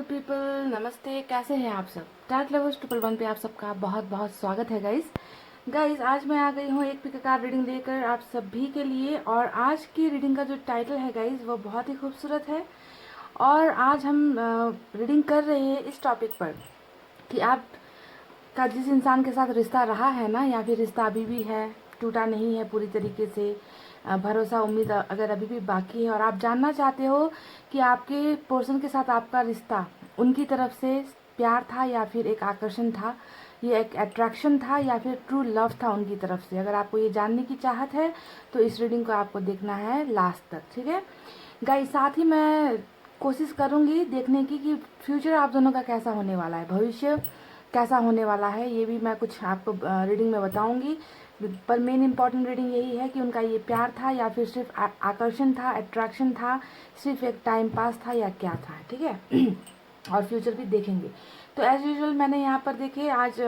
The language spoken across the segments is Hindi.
पीपल, नमस्ते। कैसे हैं आप सब? टैट लवर्स 111 पे आप सबका बहुत बहुत स्वागत है गाइस आज मैं आ गई हूँ एक पिककार रीडिंग लेकर आप सभी के लिए। और आज की रीडिंग का जो टाइटल है गाइस वो बहुत ही खूबसूरत है। और आज हम रीडिंग कर रहे हैं इस टॉपिक पर कि आप का जिस इंसान के साथ रिश्ता रहा है ना, या फिर रिश्ता अभी भी है, टूटा नहीं है पूरी तरीके से, भरोसा उम्मीद अगर अभी भी बाकी है और आप जानना चाहते हो कि आपके पर्सन के साथ आपका रिश्ता उनकी तरफ से प्यार था या फिर एक आकर्षण था, ये एक अट्रैक्शन था या फिर ट्रू लव था उनकी तरफ से, अगर आपको ये जानने की चाहत है तो इस रीडिंग को आपको देखना है लास्ट तक, ठीक है गाइस। साथ ही मैं कोशिश करूँगी देखने की कि फ्यूचर आप दोनों का कैसा होने वाला है, भविष्य कैसा होने वाला है, ये भी मैं कुछ आपको रीडिंग में बताऊंगी। पर मेन इंपॉर्टेंट रीडिंग यही है कि उनका ये प्यार था या फिर सिर्फ आकर्षण था, अट्रैक्शन था, सिर्फ एक टाइम पास था या क्या था, ठीक है। और फ्यूचर भी देखेंगे। तो एज यूजुअल मैंने यहाँ पर देखे आज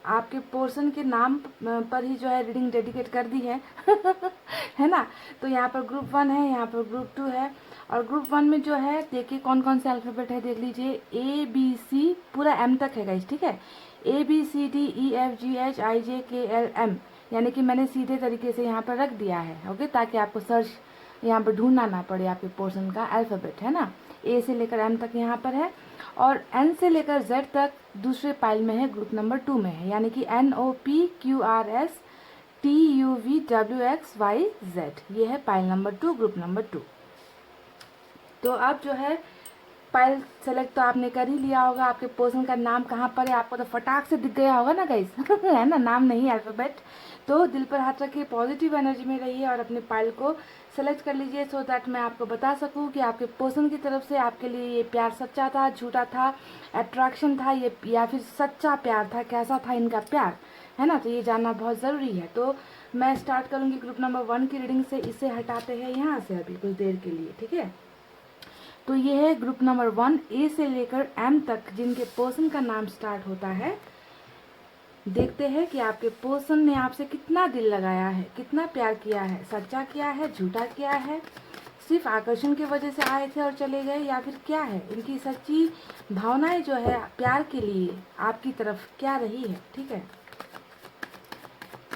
आपके पोर्शन के नाम पर ही जो है रीडिंग डेडिकेट कर दी है है ना। तो यहाँ पर ग्रुप 1 है, यहाँ पर ग्रुप 2 है। और ग्रुप 1 में जो है देखिए कौन कौन से अल्फ़ाबेट है, देख लीजिए। ABC पूरा M तक है गाइस, ठीक है। ABCDEFGHIJKLM, यानी कि मैंने सीधे तरीके से यहाँ पर रख दिया है, ओके, ताकि आपको सर्च यहाँ पर ढूंढना ना पड़े आपके पोर्शन का अल्फ़ाबेट, है ना। A से लेकर M तक यहाँ पर है और N से लेकर Z तक दूसरे पाइल में है, ग्रुप नंबर 2 में है, यानी कि NOPQRSTUVWXYZ, ये है पाइल नंबर 2, ग्रुप नंबर 2। तो अब जो है पाइल सेलेक्ट तो आपने कर ही लिया होगा, आपके पर्सन का नाम कहाँ पर है आपको तो फटाक से दिख गया होगा ना गाइस है ना, नाम नहीं अल्फ़ाबेट। तो दिल पर हाथ रखिए, पॉजिटिव एनर्जी में रहिए और अपने पाइल को सेलेक्ट कर लीजिए, सो दैट मैं आपको बता सकूं कि आपके पर्सन की तरफ से आपके लिए ये प्यार सच्चा था, झूठा था, अट्रैक्शन था ये, या फिर सच्चा प्यार था, कैसा था इनका प्यार, है ना। तो ये जानना बहुत ज़रूरी है। तो मैं स्टार्ट करूँगी ग्रुप नंबर 1 की रीडिंग से। इसे हटाते हैं यहाँ से अभी कुछ देर के लिए, ठीक है। तो ये है ग्रुप नंबर 1, A से लेकर M तक जिनके पर्सन का नाम स्टार्ट होता है। देखते हैं कि आपके पर्सन ने आपसे कितना दिल लगाया है, कितना प्यार किया है, सच्चा किया है, झूठा किया है, सिर्फ आकर्षण की वजह से आए थे और चले गए, या फिर क्या है इनकी सच्ची भावनाएं जो है प्यार के लिए आपकी तरफ क्या रही है, ठीक है।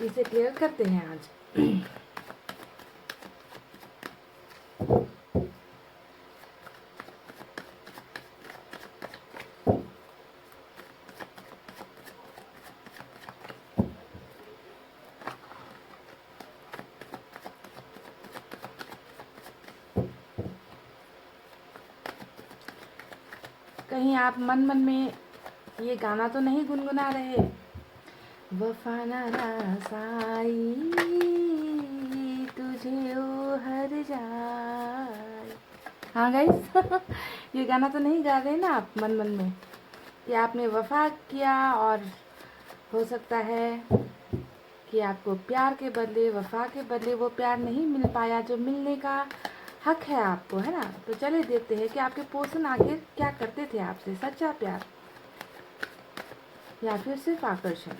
इसे क्लियर करते हैं आज कहीं आप मन मन में ये गाना तो नहीं गुनगुना रहे, वफा ना रासाई तुझे ओ हर जाए। हाँ गाइस ये गाना तो नहीं गा रहे ना आप मन मन में कि आपने वफा किया और हो सकता है कि आपको प्यार के बदले, वफा के बदले वो प्यार नहीं मिल पाया जो मिलने का हक है आपको, है ना। तो चलिए देखते हैं कि आपके पर्सन आखिर क्या करते थे आपसे, सच्चा प्यार या फिर सिर्फ आकर्षण।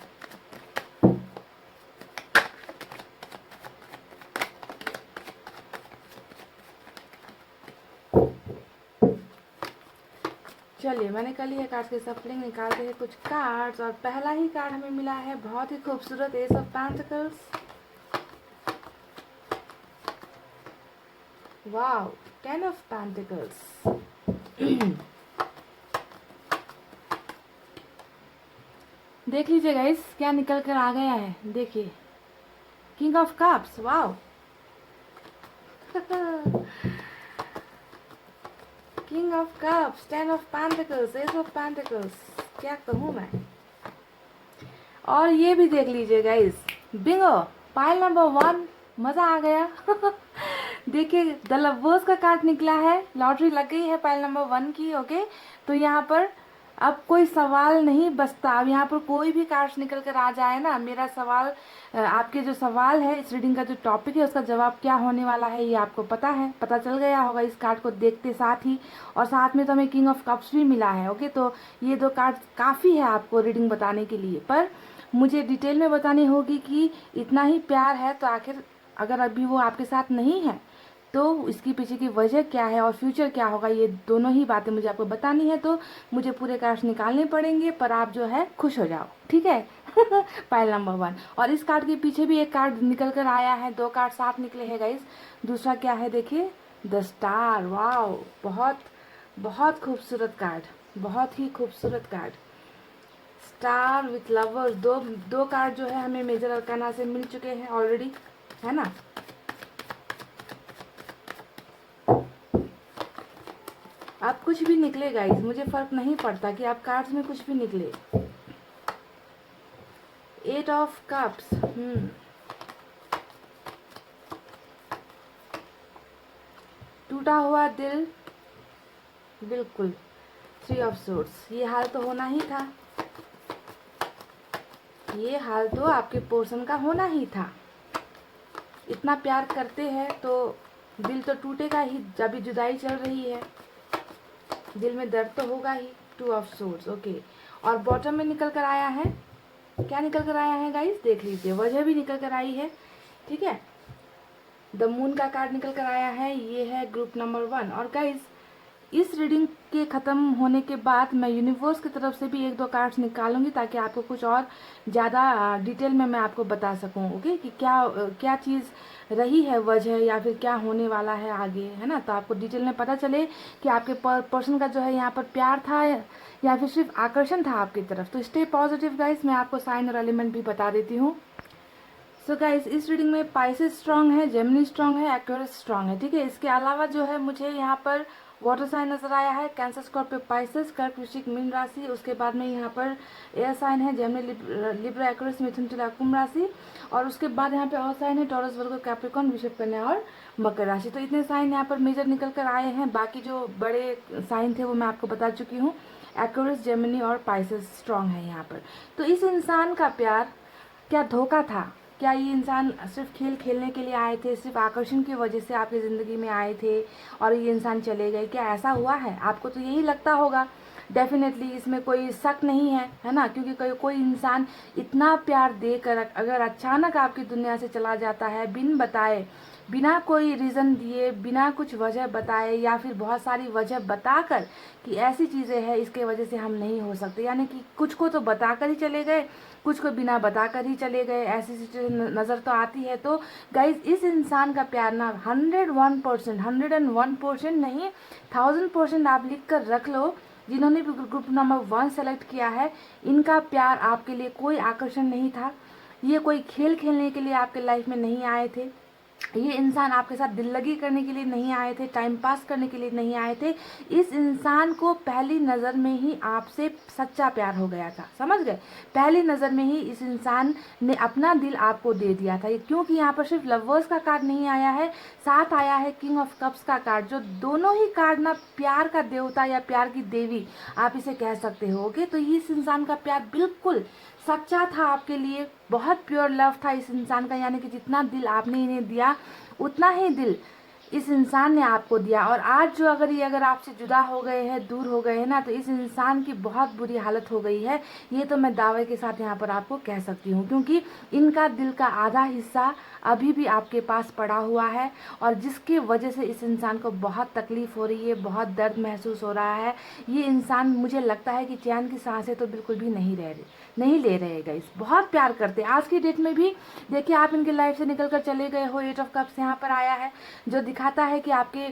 चलिए मैंने कल ही कार्ड्स के सफलिंग निकालते हैं कुछ कार्ड्स, और पहला ही कार्ड हमें मिला है बहुत ही खूबसूरत S of pentacles. Wow, 10 of pentacles. देख लीजिए गाइस क्या निकल कर आ गया है, देखिए king of cups. Wow king of cups, 10 of pentacles, S of pentacles, क्या कहूँ मैं। और ये भी देख लीजिए गाइस, बिंगो, पाइल नंबर 1, मजा आ गया देखिए द लवर्स का कार्ड निकला है, लॉटरी लग गई है पाइल नंबर 1 की, ओके। तो यहाँ पर अब कोई सवाल नहीं बचता, अब यहाँ पर कोई भी कार्ड्स निकल कर आ जाए ना, मेरा सवाल आपके जो सवाल है, इस रीडिंग का जो टॉपिक है उसका जवाब क्या होने वाला है ये आपको पता है, पता चल गया होगा इस कार्ड को देखते साथ ही। और साथ में तो हमें किंग ऑफ कप्स भी मिला है, ओके। तो ये 2 कार्ड काफ़ी है आपको रीडिंग बताने के लिए, पर मुझे डिटेल में बतानी होगी कि इतना ही प्यार है तो आखिर अगर अभी वो आपके साथ नहीं है तो इसकी पीछे की वजह क्या है और फ्यूचर क्या होगा, ये दोनों ही बातें मुझे आपको बतानी है। तो मुझे पूरे कार्ड्स निकालने पड़ेंगे, पर आप जो है खुश हो जाओ, ठीक है। Pile number 1। और इस कार्ड के पीछे भी एक कार्ड निकल कर आया है, 2 कार्ड साथ निकले हैं गाइस। दूसरा क्या है देखिए, द स्टार। वाओ, बहुत बहुत खूबसूरत कार्ड, बहुत ही खूबसूरत कार्ड। स्टार विथ लवर्स, दो दो कार्ड जो है हमें मेजर अरकाना से मिल चुके हैं ऑलरेडी, है ना। आप कुछ भी निकले गाइस, मुझे फर्क नहीं पड़ता कि आप कार्ड्स में कुछ भी निकले। 8 ऑफ कप्स, टूटा हुआ दिल, बिल्कुल। 3 ऑफ सोर्ड्स, ये हाल तो होना ही था, ये हाल तो आपके पोर्शन का होना ही था। इतना प्यार करते हैं तो दिल तो टूटेगा ही, जब भी जुदाई चल रही है दिल में दर्द तो होगा ही। 2 ऑफ सोर्ड्स, ओके। और बॉटम में निकल कर आया है, क्या निकल कर आया है गाइस, देख लीजिए, वजह भी निकल कर आई है, ठीक है। द मून का कार्ड निकल कर आया है, ये है ग्रुप नंबर 1। और गाइस इस रीडिंग के ख़त्म होने के बाद मैं यूनिवर्स की तरफ से भी 1-2 कार्ड्स निकालूंगी, ताकि आपको कुछ और ज़्यादा डिटेल में मैं आपको बता सकूं, ओके, कि क्या चीज़ रही है वजह, या फिर क्या होने वाला है आगे, है ना। तो आपको डिटेल में पता चले कि आपके पर्सन का जो है यहाँ पर प्यार था या फिर सिर्फ आकर्षण था आपकी तरफ। तो स्टे पॉजिटिव गाइस, मैं आपको साइन और एलिमेंट भी बता देती हूँ। सो गाइस इस रीडिंग में पाइसेस स्ट्रांग है, जेमिनी स्ट्रांग है, एक्वेरियस स्ट्रांग है, ठीक है। इसके अलावा जो है मुझे यहाँ पर वाटर साइन नजर आया है, कैंसर, स्कॉर्पियो, पाइसेस, कर्क, वृश्चिक, मीन राशि। उसके बाद में यहाँ पर एयर साइन है, जेमिनी, लिब्रा, एक्वेरियस, मिथुन, तुला, कुंभ राशि। और उसके बाद यहाँ पे और साइन है, टॉरस, वर्गो, कैप्रिकॉर्न, वृषभ, कन्या और मकर राशि। तो इतने साइन यहाँ पर मेजर निकल कर आए हैं। बाकी जो बड़े साइन थे वो मैं आपको बता चुकी हूँ। एक्वेरियस, जेमिनी और पाइसेस स्ट्रांग है यहाँ पर। तो इस इंसान का प्यार क्या धोखा था? क्या ये इंसान सिर्फ खेल खेलने के लिए आए थे, सिर्फ आकर्षण की वजह से आपकी ज़िंदगी में आए थे और ये इंसान चले गए? क्या ऐसा हुआ है? आपको तो यही लगता होगा। डेफिनेटली इसमें कोई शक नहीं है ना, क्योंकि कोई इंसान इतना प्यार देकर अगर अचानक आपकी दुनिया से चला जाता है बिन बताए, बिना कोई रीज़न दिए, बिना कुछ वजह बताए, या फिर बहुत सारी वजह बताकर कि ऐसी चीज़ें हैं इसके वजह से हम नहीं हो सकते, यानी कि कुछ को तो बताकर ही चले गए, कुछ को बिना बताकर ही चले गए, ऐसी सिचुएशन नज़र तो आती है। तो गाइज इस इंसान का प्यार ना 101%, 101% नहीं, 1000% आप लिख कर रख लो। जिन्होंने भी ग्रुप नंबर 1 सेलेक्ट किया है, इनका प्यार आपके लिए कोई आकर्षण नहीं था। ये कोई खेल खेलने के लिए आपके लाइफ में नहीं आए थे। ये इंसान आपके साथ दिल लगी करने के लिए नहीं आए थे, टाइम पास करने के लिए नहीं आए थे। इस इंसान को पहली नज़र में ही आपसे सच्चा प्यार हो गया था, समझ गए। पहली नज़र में ही इस इंसान ने अपना दिल आपको दे दिया था, क्योंकि यहाँ पर सिर्फ लवर्स का कार्ड नहीं आया है, साथ आया है किंग ऑफ कप्स का कार्ड, जो दोनों ही कार्ड ना प्यार का देवता या प्यार की देवी आप इसे कह सकते हो। ओके, तो इस इंसान का प्यार बिल्कुल सच्चा था आपके लिए, बहुत प्योर लव था इस इंसान का, यानी कि जितना दिल आपने इन्हें दिया उतना ही दिल इस इंसान ने आपको दिया। और आज जो अगर आपसे जुदा हो गए हैं, दूर हो गए हैं ना, तो इस इंसान की बहुत बुरी हालत हो गई है, ये तो मैं दावे के साथ यहाँ पर आपको कह सकती हूँ, क्योंकि इनका दिल का आधा हिस्सा अभी भी आपके पास पड़ा हुआ है, और जिसकी वजह से इस इंसान को बहुत तकलीफ हो रही है, बहुत दर्द महसूस हो रहा है। ये इंसान, मुझे लगता है कि चैन की सांसें तो बिल्कुल भी नहीं ले रहे गाइस, बहुत प्यार करते हैं। आज की डेट में भी देखिए, आप इनके लाइफ से निकल कर चले गए हो, 8 ऑफ कप्स यहाँ पर आया है, जो दिखाता है कि आपके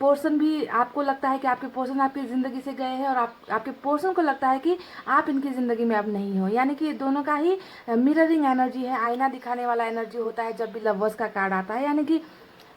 पोर्शन भी, आपको लगता है कि आपके पोर्शन आपकी ज़िंदगी से गए हैं, और आपके पोर्शन को लगता है कि आप इनकी ज़िंदगी में अब नहीं हो। यानी कि दोनों का ही मिररिंग एनर्जी है, आईना दिखाने वाला एनर्जी होता है जब भी लवर्स का कार्ड आता है। यानी कि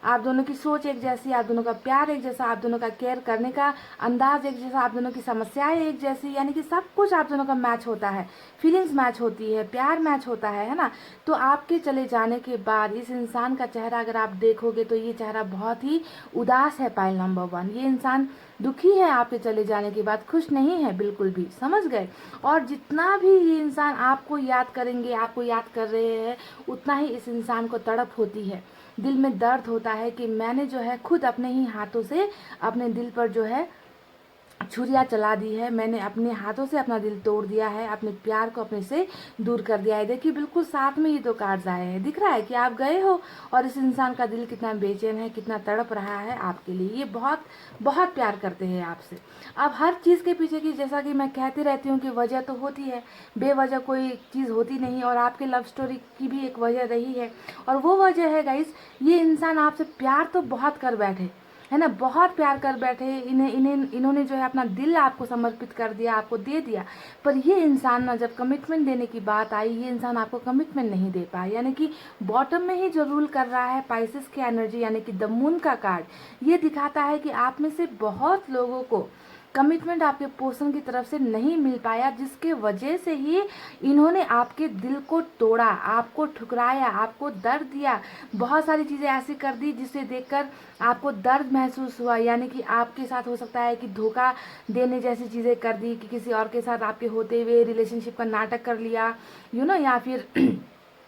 आप दोनों की सोच एक जैसी, आप दोनों का प्यार एक जैसा, आप दोनों का केयर करने का अंदाज एक जैसा, आप दोनों की समस्याएं एक जैसी, यानी कि सब कुछ आप दोनों का मैच होता है, फीलिंग्स मैच होती है, प्यार मैच होता है ना। तो आपके चले जाने के बाद इस इंसान का चेहरा अगर आप देखोगे तो ये चेहरा बहुत ही उदास है। पाइल नंबर 1, ये इंसान दुखी है आपके चले जाने के बाद, खुश नहीं है बिल्कुल भी, समझ गए। और जितना भी ये इंसान आपको याद करेंगे, आपको याद कर रहे हैं, उतना ही इस इंसान को तड़प होती है, दिल में दर्द होता है कि मैंने जो है खुद अपने ही हाथों से अपने दिल पर जो है छुरियाँ चला दी है, मैंने अपने हाथों से अपना दिल तोड़ दिया है, अपने प्यार को अपने से दूर कर दिया है। देखिए बिल्कुल साथ में ये 2 कार्ड्स आए हैं, दिख रहा है कि आप गए हो और इस इंसान का दिल कितना बेचैन है, कितना तड़प रहा है आपके लिए। ये बहुत बहुत प्यार करते हैं आपसे। अब हर चीज़ के पीछे की, जैसा कि मैं कहती रहती हूँ कि वजह तो होती है, बेवजह कोई चीज़ होती नहीं, और आपके लव स्टोरी की भी एक वजह रही है, और वो वजह है गाइस, ये इंसान आपसे प्यार तो बहुत कर बैठे, है ना, बहुत प्यार कर बैठे, इन्होंने जो है अपना दिल आपको समर्पित कर दिया, आपको दे दिया, पर ये इंसान ना जब कमिटमेंट देने की बात आई, ये इंसान आपको कमिटमेंट नहीं दे पाया। यानी कि बॉटम में ही जो रूल कर रहा है पाइसेस की एनर्जी, यानी कि द मून का कार्ड, ये दिखाता है कि आप में से बहुत लोगों को कमिटमेंट आपके पर्सन की तरफ से नहीं मिल पाया, जिसके वजह से ही इन्होंने आपके दिल को तोड़ा, आपको ठुकराया, आपको दर्द दिया, बहुत सारी चीज़ें ऐसी कर दी जिसे देखकर आपको दर्द महसूस हुआ। यानी कि आपके साथ हो सकता है कि धोखा देने जैसी चीज़ें कर दी, कि किसी और के साथ आपके होते हुए रिलेशनशिप का नाटक कर लिया, या फिर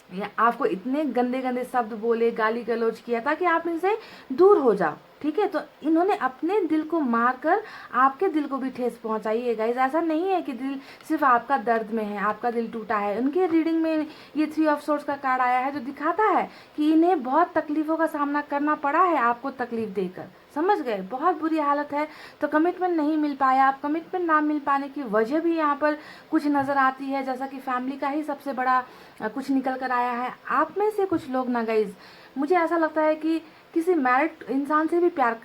या आपको इतने गंदे गंदे शब्द बोले, गाली गलौज किया ताकि आप इनसे दूर हो जाओ। ठीक है, तो इन्होंने अपने दिल को मारकर आपके दिल को भी ठेस पहुंचाई है गाइज। ऐसा नहीं है कि दिल सिर्फ आपका दर्द में है, आपका दिल टूटा है। उनके रीडिंग में ये 3 ऑफ सोर्ड्स का कार्ड आया है, जो दिखाता है कि इन्हें बहुत तकलीफों का सामना करना पड़ा है आपको तकलीफ देकर, समझ गए, बहुत बुरी हालत है। तो कमिटमेंट नहीं मिल पाया। अब कमिटमेंट ना मिल पाने की वजह भी यहाँ पर कुछ नज़र आती है, जैसा कि फैमिली का ही सबसे बड़ा कुछ निकल कर आया है। आप में से कुछ लोग ना गाइज, मुझे ऐसा लगता है कि किसी मैरिड इंसान से भी प्यार,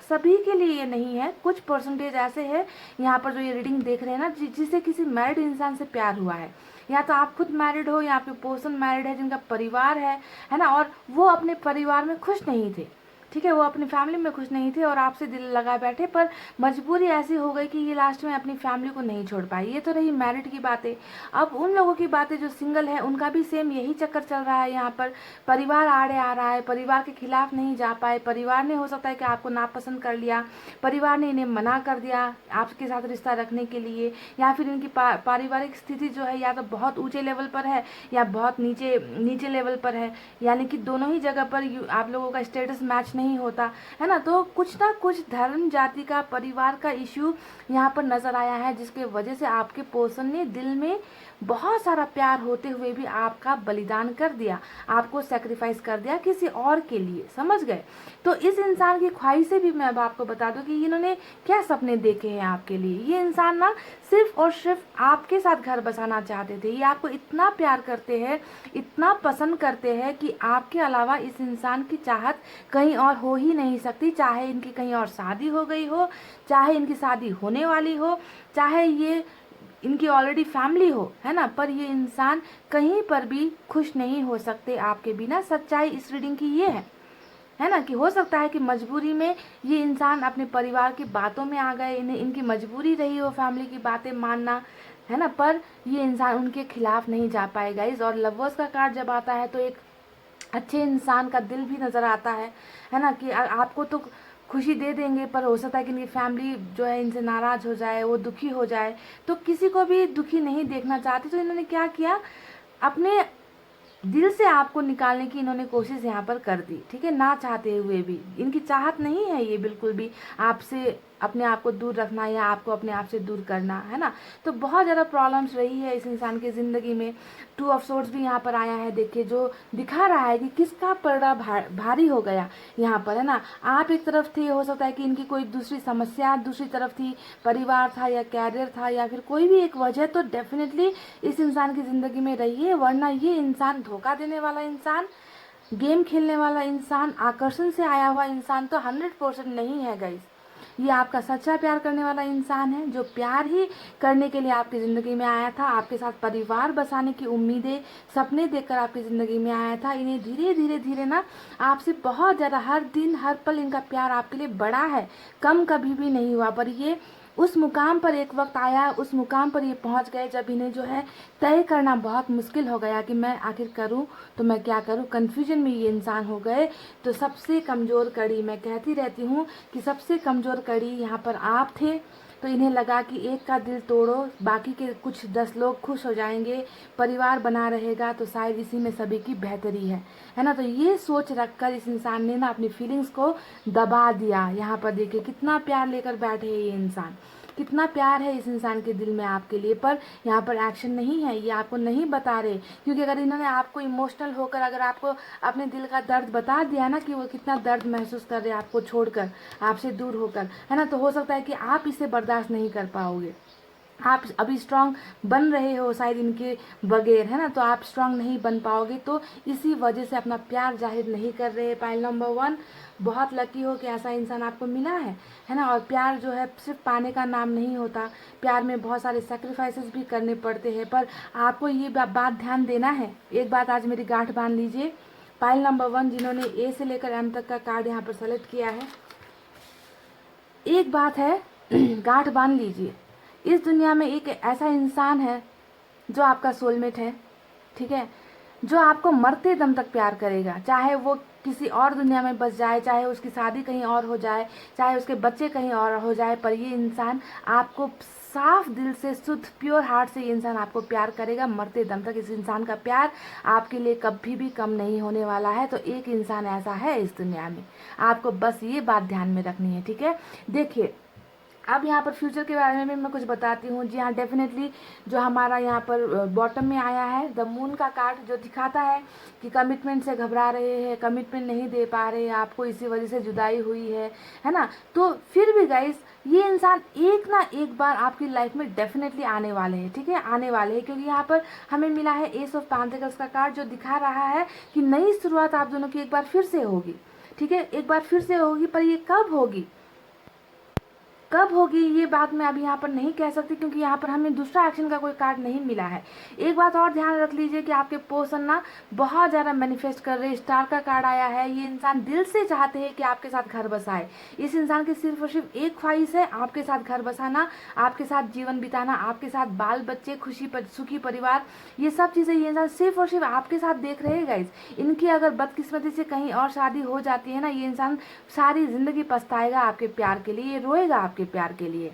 सभी के लिए ये नहीं है, कुछ परसेंटेज ऐसे है यहाँ पर जो ये रीडिंग देख रहे हैं ना, जिसे किसी मैरिड इंसान से प्यार हुआ है। या तो आप खुद मैरिड हो, या फिर पर्सन मैरिड है जिनका परिवार है ना, और वो अपने परिवार में खुश नहीं थे। ठीक है, वो अपनी फैमिली में खुश नहीं थे और आपसे दिल लगा बैठे, पर मजबूरी ऐसी हो गई कि ये लास्ट में अपनी फैमिली को नहीं छोड़ पाई। ये तो रही मैरिड की बातें। अब उन लोगों की बातें जो सिंगल है, उनका भी सेम यही चक्कर चल रहा है। यहाँ पर परिवार आड़े आ रहा है, परिवार के खिलाफ नहीं जा पाए, परिवार ने हो सकता है कि आपको नापसंद कर लिया, परिवार ने इन्हें मना कर दिया आपके साथ रिश्ता रखने के लिए, या फिर इनकी पारिवारिक स्थिति जो है या तो बहुत ऊंचे लेवल पर है या बहुत नीचे लेवल पर है। यानी कि दोनों ही जगह पर आप लोगों का स्टेटस मैच नहीं होता है ना। तो कुछ ना कुछ धर्म, जाति का, परिवार का इश्यू यहाँ पर नजर आया है, जिसके वजह से आपके पर्सन ने दिल में बहुत सारा प्यार होते हुए भी आपका बलिदान कर दिया, आपको सेक्रीफाइस कर दिया किसी और के लिए, समझ गए। तो इस इंसान की ख्वाहिशें भी मैं अब आपको बता दूं कि इन्होंने क्या सपने देखे हैं आपके लिए। ये इंसान ना सिर्फ और सिर्फ आपके साथ घर बसाना चाहते थे। ये आपको इतना प्यार करते हैं, इतना पसंद करते हैं कि आपके अलावा इस इंसान की चाहत कहीं और हो ही नहीं सकती। चाहे इनकी कहीं और शादी हो गई हो, चाहे इनकी शादी होने वाली हो, चाहे ये इनकी ऑलरेडी फैमिली हो, है ना, पर ये इंसान कहीं पर भी खुश नहीं हो सकते आपके बिना। सच्चाई इस रीडिंग की ये है ना, कि हो सकता है कि मजबूरी में ये इंसान अपने परिवार की बातों में आ गए, इन्हें इनकी मजबूरी रही हो फैमिली की बातें मानना, है ना, पर ये इंसान उनके खिलाफ नहीं जा पाएगा। इस और लवर्स का कार्ड जब आता है तो एक अच्छे इंसान का दिल भी नज़र आता है ना, कि आपको तो खुशी दे देंगे, पर हो सकता है कि इनकी फैमिली जो है इनसे नाराज़ हो जाए, वो दुखी हो जाए। तो किसी को भी दुखी नहीं देखना चाहती, तो इन्होंने क्या किया, अपने दिल से आपको निकालने की इन्होंने कोशिश यहाँ पर कर दी। ठीक है, ना चाहते हुए भी, इनकी चाहत नहीं है ये बिल्कुल भी आपसे अपने आप को दूर रखना या आपको अपने आप से दूर करना, है ना। तो बहुत ज़्यादा प्रॉब्लम्स रही है इस इंसान की ज़िंदगी में। 2 ऑफ सोर्ड्स भी यहाँ पर आया है, देखिए, जो दिखा रहा है कि किसका पलड़ा भारी हो गया यहाँ पर, है ना। आप एक तरफ थे, हो सकता है कि इनकी कोई दूसरी समस्या दूसरी तरफ थी, परिवार था या कैरियर था या फिर कोई भी एक वजह तो डेफिनेटली इस इंसान की ज़िंदगी में रही है। वरना ये इंसान, धोखा देने वाला इंसान, गेम खेलने वाला इंसान, आकर्षण से आया हुआ इंसान तो 100% नहीं है गाइस। ये आपका सच्चा प्यार करने वाला इंसान है, जो प्यार ही करने के लिए आपकी ज़िंदगी में आया था, आपके साथ परिवार बसाने की उम्मीदें, सपने देखकर आपकी ज़िंदगी में आया था। इन्हें धीरे धीरे धीरे ना आपसे बहुत ज़्यादा, हर दिन हर पल इनका प्यार आपके लिए बड़ा है, कम कभी भी नहीं हुआ। पर ये उस मुकाम पर एक वक्त आया, उस मुकाम पर ये पहुंच गए जब इन्हें जो है तय करना बहुत मुश्किल हो गया कि मैं आखिर करूं तो मैं क्या करूं। कन्फ्यूजन में ये इंसान हो गए। तो सबसे कमज़ोर कड़ी, मैं कहती रहती हूं कि सबसे कमज़ोर कड़ी यहाँ पर आप थे। तो इन्हें लगा कि एक का दिल तोड़ो, बाकी के कुछ 10 लोग खुश हो जाएंगे, परिवार बना रहेगा, तो शायद इसी में सभी की बेहतरी है ना। तो ये सोच रखकर इस इंसान ने ना अपनी फीलिंग्स को दबा दिया। यहाँ पर देखिए कितना प्यार लेकर बैठे है ये इंसान, कितना प्यार है इस इंसान के दिल में आपके लिए, पर यहाँ पर एक्शन नहीं है, ये आपको नहीं बता रहे। क्योंकि अगर इन्होंने आपको इमोशनल होकर अगर आपको अपने दिल का दर्द बता दिया ना कि वो कितना दर्द महसूस कर रहे हैं आपको छोड़कर, आपसे दूर होकर, है ना, तो हो सकता है कि आप इसे बर्दाश्त नहीं कर पाओगे। आप अभी स्ट्रांग बन रहे हो शायद इनके बगैर, है ना, तो आप स्ट्रांग नहीं बन पाओगे, तो इसी वजह से अपना प्यार जाहिर नहीं कर रहे। पाइल नंबर 1, बहुत लकी हो कि ऐसा इंसान आपको मिला है ना। और प्यार जो है सिर्फ पाने का नाम नहीं होता, प्यार में बहुत सारे सेक्रीफाइसेस भी करने पड़ते हैं, पर आपको ये बात ध्यान देना है। एक बात आज मेरी गांठ बांध लीजिए, पाइल नंबर 1 जिन्होंने ए से लेकर एम तक का कार्ड यहाँ पर सेलेक्ट किया है, एक बात है गांठ बांध लीजिए, इस दुनिया में एक ऐसा इंसान है जो आपका सोलमेट है, ठीक है, जो आपको मरते दम तक प्यार करेगा, चाहे वो किसी और दुनिया में बस जाए, चाहे उसकी शादी कहीं और हो जाए, चाहे उसके बच्चे कहीं और हो जाए, पर ये इंसान आपको साफ दिल से, शुद्ध प्योर हार्ट से ये इंसान आपको प्यार करेगा मरते दम तक। इस इंसान का प्यार आपके लिए कभी भी कम नहीं होने वाला है। तो एक इंसान ऐसा है इस दुनिया में, आपको बस ये बात ध्यान में रखनी है, ठीक है। देखिए अब यहाँ पर फ्यूचर के बारे में मैं कुछ बताती हूँ। जी हाँ, डेफिनेटली जो हमारा यहाँ पर बॉटम में आया है द मून का कार्ड, जो दिखाता है कि कमिटमेंट से घबरा रहे हैं, कमिटमेंट नहीं दे पा रहे हैं, आपको इसी वजह से जुदाई हुई है ना। तो फिर भी गाइस ये इंसान एक ना एक बार आपकी लाइफ में डेफिनेटली आने वाले हैं, ठीक है, आने वाले हैं। क्योंकि यहाँ पर हमें मिला है एस ऑफ पेंटिकल्स का कार्ड, जो दिखा रहा है कि नई शुरुआत आप दोनों की एक बार फिर से होगी, ठीक है, एक बार फिर से होगी। पर ये कब होगी, कब होगी ये बात मैं अभी यहाँ पर नहीं कह सकती, क्योंकि यहाँ पर हमें दूसरा एक्शन का कोई कार्ड नहीं मिला है। एक बात और ध्यान रख लीजिए कि आपके पर्सन ना बहुत ज़्यादा मैनिफेस्ट कर रहे हैं। स्टार का कार्ड आया है, ये इंसान दिल से चाहते हैं कि आपके साथ घर बसाए। इस इंसान की सिर्फ और सिर्फ एक ख्वाहिश है, आपके साथ घर बसाना, आपके साथ जीवन बिताना, आपके साथ बाल बच्चे, खुशी सुखी परिवार, ये सब चीज़ें ये इंसान सिर्फ और सिर्फ आपके साथ देख रहे हैं गाइस। इनकी अगर बदकिस्मती से कहीं और शादी हो जाती है ना, ये इंसान सारी जिंदगी पछताएगा आपके प्यार के लिए, ये रोएगा आपके प्यार के लिए,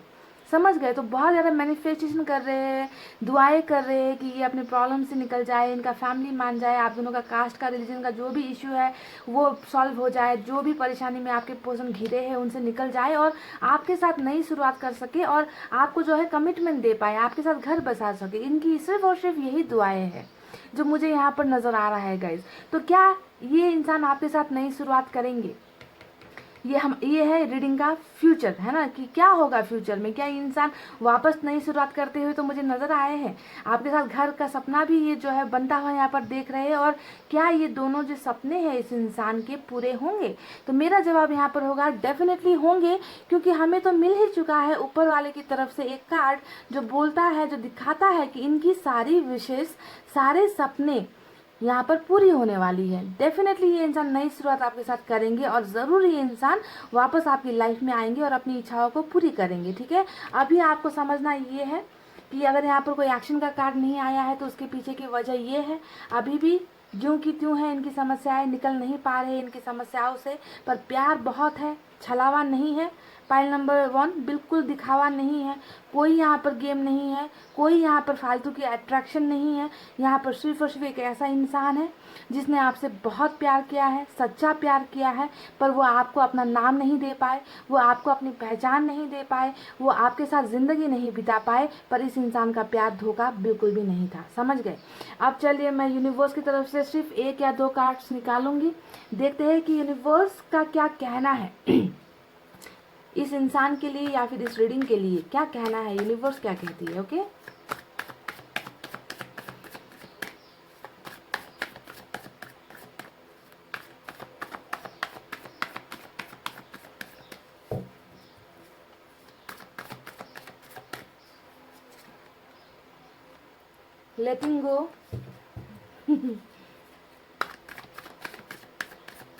समझ गए। तो बहुत ज़्यादा मैनिफेस्टेशन कर रहे हैं, दुआएं कर रहे हैं कि ये अपने प्रॉब्लम से निकल जाए, इनका फैमिली मान जाए, आप दोनों का कास्ट का रिलीजन का जो भी इश्यू है वो सॉल्व हो जाए, जो भी परेशानी में आपके पर्सन घिरे हैं उनसे निकल जाए और आपके साथ नई शुरुआत कर सके और आपको जो है कमिटमेंट दे पाए, आपके साथ घर बसा सके। इनकी सिर्फ और सिर्फ यही दुआएं हैं जो मुझे यहाँ पर नज़र आ रहा है गाइज। तो क्या ये इंसान आपके साथ नई शुरुआत करेंगे? ये है रीडिंग का फ्यूचर, है ना, कि क्या होगा फ्यूचर में। क्या ये इंसान वापस नई शुरुआत करते हुए तो मुझे नज़र आए हैं, आपके साथ घर का सपना भी ये जो है बनता हुआ यहाँ पर देख रहे हैं, और क्या ये दोनों जो सपने हैं इस इंसान के पूरे होंगे? तो मेरा जवाब यहाँ पर होगा डेफिनेटली होंगे, क्योंकि हमें तो मिल ही चुका है ऊपर वाले की तरफ से एक कार्ड जो बोलता है, जो दिखाता है कि इनकी सारी विशेष, सारे सपने यहाँ पर पूरी होने वाली है। डेफिनेटली ये इंसान नई शुरुआत आपके साथ करेंगे और ज़रूर ये इंसान वापस आपकी लाइफ में आएंगे और अपनी इच्छाओं को पूरी करेंगे, ठीक है। अभी आपको समझना ये है कि अगर यहाँ पर कोई एक्शन का कार्ड नहीं आया है तो उसके पीछे की वजह ये है, अभी भी ज्यों की त्यों है इनकी समस्याएं, निकल नहीं पा रहे इनकी समस्याओं से, पर प्यार बहुत है, छलावा नहीं है। पाइल नंबर 1 बिल्कुल दिखावा नहीं है, कोई यहाँ पर गेम नहीं है, कोई यहाँ पर फालतू की अट्रैक्शन नहीं है। यहाँ पर सिर्फ और सिर्फ एक ऐसा इंसान है जिसने आपसे बहुत प्यार किया है, सच्चा प्यार किया है, पर वो आपको अपना नाम नहीं दे पाए, वो आपको अपनी पहचान नहीं दे पाए, वो आपके साथ ज़िंदगी नहीं बिता पाए, पर इस इंसान का प्यार धोखा बिल्कुल भी नहीं था, समझ गए। अब चलिए मैं यूनिवर्स की तरफ से सिर्फ 1 या 2 कार्ड्स निकालूंगी, देखते हैं कि यूनिवर्स का क्या कहना है इस इंसान के लिए या फिर इस रीडिंग के लिए क्या कहना है, यूनिवर्स क्या कहती है। ओके, लेटिंग गो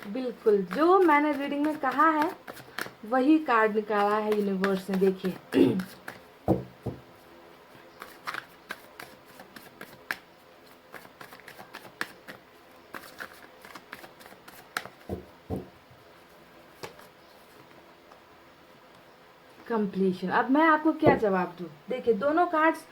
बिल्कुल जो मैंने रीडिंग में कहा है वही कार्ड निकाला है यूनिवर्स ने, देखिए कंप्लीशन। अब मैं आपको क्या जवाब दूं? देखिए दोनों कार्ड्स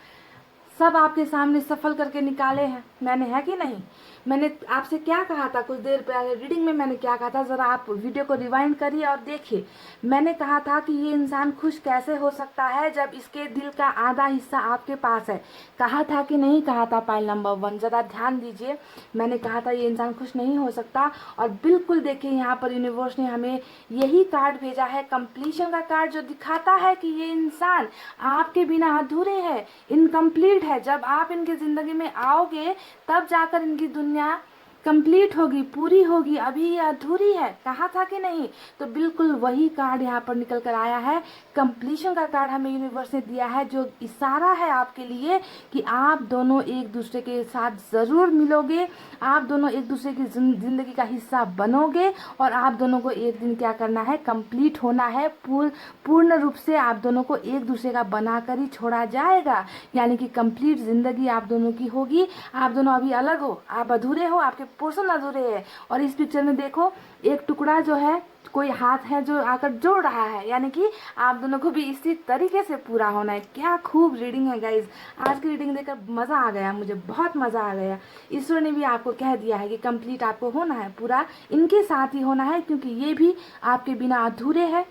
सब आपके सामने सफल करके निकाले हैं मैंने, है कि नहीं, मैंने आपसे क्या कहा था कुछ देर पहले रीडिंग में, मैंने क्या कहा था, ज़रा आप वीडियो को रिवाइंड करिए और देखिए। मैंने कहा था कि ये इंसान खुश कैसे हो सकता है जब इसके दिल का आधा हिस्सा आपके पास है। कहा था कि नहीं कहा था पाइल नंबर 1, ज़रा ध्यान दीजिए। मैंने कहा था ये इंसान खुश नहीं हो सकता, और बिल्कुल देखिए यहाँ पर यूनिवर्स ने हमें यही कार्ड भेजा है, कंप्लीशन का कार्ड, जो दिखाता है कि ये इंसान आपके बिना अधूरे है, इनकम्प्लीट है। जब आप इनके ज़िंदगी में आओगे तब जाकर इनकी दुनिया कंप्लीट होगी, पूरी होगी, अभी ये अधूरी है। कहा था कि नहीं? तो बिल्कुल वही कार्ड यहाँ पर निकल कर आया है। कंप्लीशन का कार्ड हमें यूनिवर्स ने दिया है, जो इशारा है आपके लिए कि आप दोनों एक दूसरे के साथ ज़रूर मिलोगे, आप दोनों एक दूसरे की ज़िंदगी का हिस्सा बनोगे, और आप दोनों को एक दिन क्या करना है, कंप्लीट होना है। पूर्ण रूप से आप दोनों को एक दूसरे का बनाकर ही छोड़ा जाएगा, यानी कि कंप्लीट ज़िंदगी आप दोनों की होगी। आप दोनों अभी अलग हो, आप अधूरे हो, आपके पोर्शन अधूरे है। और इस पिक्चर में देखो, एक टुकड़ा जो है, कोई हाथ है जो आकर जोड़ रहा है, यानी कि आप दोनों को भी इसी तरीके से पूरा होना है। क्या खूब रीडिंग है गाइज, आज की रीडिंग देखकर मज़ा आ गया, मुझे बहुत मज़ा आ गया। ईश्वर ने भी आपको कह दिया है कि कंप्लीट आपको होना है, पूरा इनके साथ ही होना है, क्योंकि ये भी आपके बिना अधूरे हैं,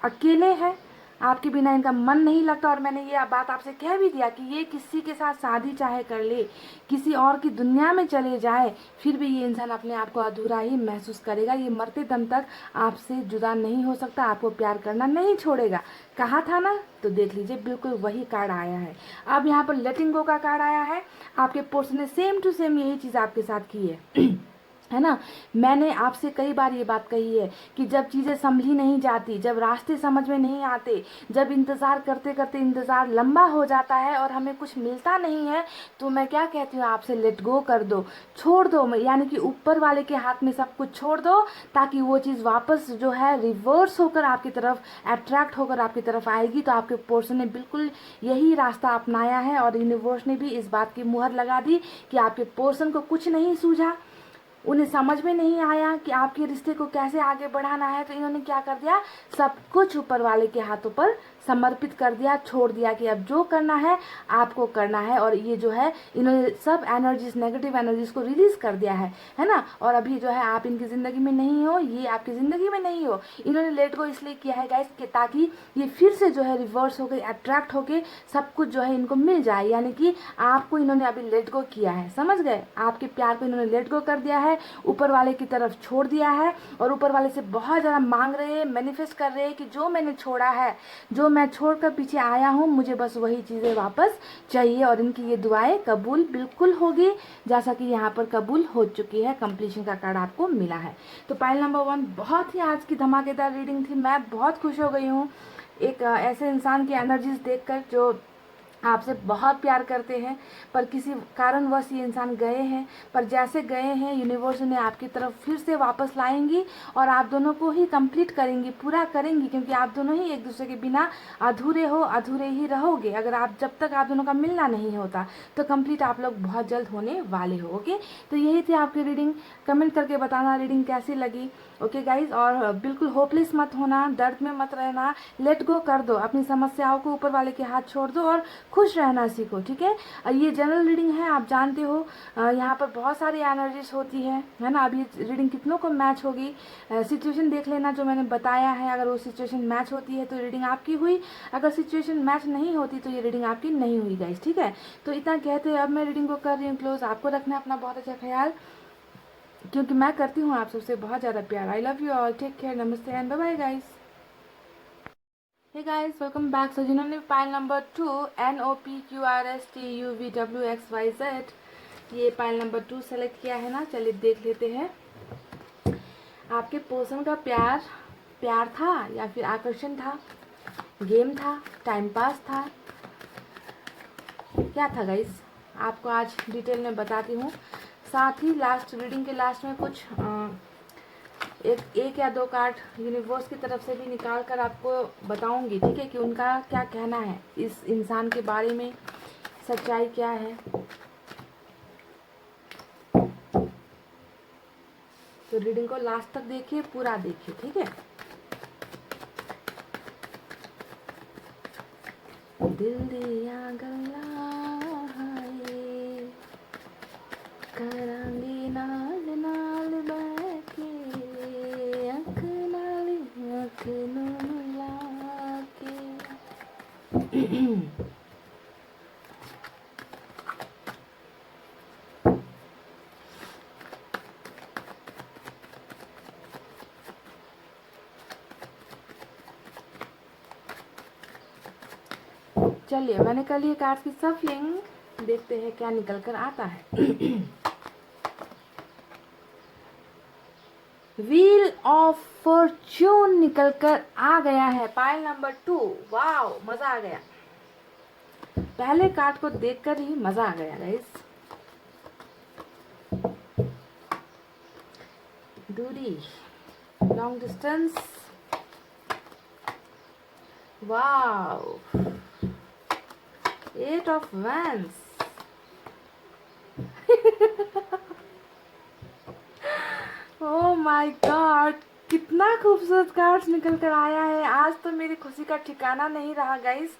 अकेले हैं, आपके बिना इनका मन नहीं लगता। और मैंने ये बात आपसे कह भी दिया कि ये किसी के साथ शादी चाहे कर ले, किसी और की दुनिया में चले जाए, फिर भी ये इंसान अपने आप को अधूरा ही महसूस करेगा। ये मरते दम तक आपसे जुदा नहीं हो सकता, आपको प्यार करना नहीं छोड़ेगा। कहा था ना? तो देख लीजिए, बिल्कुल वही कार्ड आया है। अब यहाँ पर लेटिंग गो का कार्ड आया है। आपके पोर्सन ने सेम टू सेम यही चीज़ आपके साथ की है है ना? मैंने आपसे कई बार ये बात कही है कि जब चीज़ें संभली नहीं जाती, जब रास्ते समझ में नहीं आते, जब इंतज़ार करते करते इंतज़ार लंबा हो जाता है और हमें कुछ मिलता नहीं है, तो मैं क्या कहती हूँ आपसे, लेट गो कर दो, छोड़ दो। यानी कि ऊपर वाले के हाथ में सब कुछ छोड़ दो, ताकि वो चीज़ वापस जो है रिवर्स होकर आपकी तरफ, अट्रैक्ट होकर आपकी तरफ आएगी। तो आपके पोर्सन ने बिल्कुल यही रास्ता अपनाया है, और यूनिवर्स ने भी इस बात की मुहर लगा दी कि आपके पोर्सन को कुछ नहीं सूझा, उन्हें समझ में नहीं आया कि आपके रिश्ते को कैसे आगे बढ़ाना है। तो इन्होंने क्या कर दिया, सब कुछ ऊपर वाले के हाथों पर समर्पित कर दिया, छोड़ दिया कि अब जो करना है आपको करना है। और ये जो है, इन्होंने सब एनर्जीज, नेगेटिव एनर्जीज को रिलीज कर दिया है ना? और अभी जो है आप इनकी ज़िंदगी में नहीं हो, ये आपकी ज़िंदगी में नहीं हो। इन्होंने लेट गो इसलिए किया है गाइस कि ताकि ये फिर से जो है रिवर्स होकर, अट्रैक्ट होकर सब कुछ जो है इनको मिल जाए। यानी कि आपको इन्होंने अभी लेट गो किया है, समझ गए? आपके प्यार को इन्होंने लेट गो कर दिया है, ऊपर वाले की तरफ छोड़ दिया है, और ऊपर वाले से बहुत ज़्यादा मांग रहे हैं, मैनिफेस्ट कर रहे हैं कि जो मैंने छोड़ा है, जो मैं छोड़कर पीछे आया हूँ, मुझे बस वही चीज़ें वापस चाहिए। और इनकी ये दुआएं कबूल बिल्कुल होगी, जैसा कि यहाँ पर कबूल हो चुकी है। कंप्लीशन का कार्ड आपको मिला है। तो पाइल नंबर 1 बहुत ही आज की धमाकेदार रीडिंग थी, मैं बहुत खुश हो गई हूँ एक ऐसे इंसान की एनर्जीज देखकर जो आपसे बहुत प्यार करते हैं, पर किसी कारणवश ये इंसान गए हैं। पर जैसे गए हैं, यूनिवर्स ने आपकी तरफ फिर से वापस लाएंगी, और आप दोनों को ही कंप्लीट करेंगी, पूरा करेंगी, क्योंकि आप दोनों ही एक दूसरे के बिना अधूरे हो, अधूरे ही रहोगे। अगर आप, जब तक आप दोनों का मिलना नहीं होता, तो कंप्लीट आप लोग बहुत जल्द होने वाले हो। ओके, तो यही थी आपकी रीडिंग। कमेंट करके बताना रीडिंग कैसी लगी। ओके गाइज, और बिल्कुल होपलेस मत होना, दर्द में मत रहना, लेट गो कर दो, अपनी समस्याओं को ऊपर वाले के हाथ छोड़ दो और खुश रहना सीखो। ठीक है, ये जनरल रीडिंग है, आप जानते हो यहाँ पर बहुत सारी एनर्जीज होती है ना? अभी रीडिंग कितनों को मैच होगी, सिचुएशन देख लेना जो मैंने बताया है। अगर वो सिचुएशन मैच होती है तो रीडिंग आपकी हुई, अगर सिचुएशन मैच नहीं होती तो ये रीडिंग आपकी नहीं हुई गाइज। ठीक है, तो इतना कहते हुए अब मैं रीडिंग को कर रही हूँ क्लोज। आपको रखना है अपना बहुत अच्छा ख्याल, क्योंकि मैं करती हूँ आप सबसे बहुत ज़्यादा प्यार। I love you all, take care, नमस्ते and bye bye guys. Hey guys, welcome back. So जिन्होंने पाइल नंबर 2 NOPQRSTUVWXYZ ये पाइल नंबर 2 सेलेक्ट किया है ना, चलिए देख लेते हैं आपके पर्सन का प्यार था या फिर आकर्षण था, गेम था, टाइम पास था, क्या था गाइस? आपको आज डिटेल में बताती हूँ। साथ ही लास्ट रीडिंग के लास्ट में कुछ एक या दो कार्ड यूनिवर्स की तरफ से भी निकाल कर आपको बताऊंगी। ठीक है, कि उनका क्या कहना है इस इंसान के बारे में, सच्चाई क्या है। तो रीडिंग को लास्ट तक देखिए, पूरा देखिए। ठीक है, दिल दिया गल्ला करांगी चलिए मैंने कर लिए कार्ड्स की सफलिंग, देखते हैं क्या निकल कर आता है। व्हील ऑफ फॉर्च्यून निकल कर आ गया है, पाइल नंबर 2। वाओ, मजा आ गया, पहले कार्ड को देखकर ही मजा आ गया गाइस। दूरी, long distance, wow, 8 of wands. Oh my God, कितना खूबसूरत कार्ड्स निकल कर आया है। आज तो मेरी खुशी का ठिकाना नहीं रहा गाइस।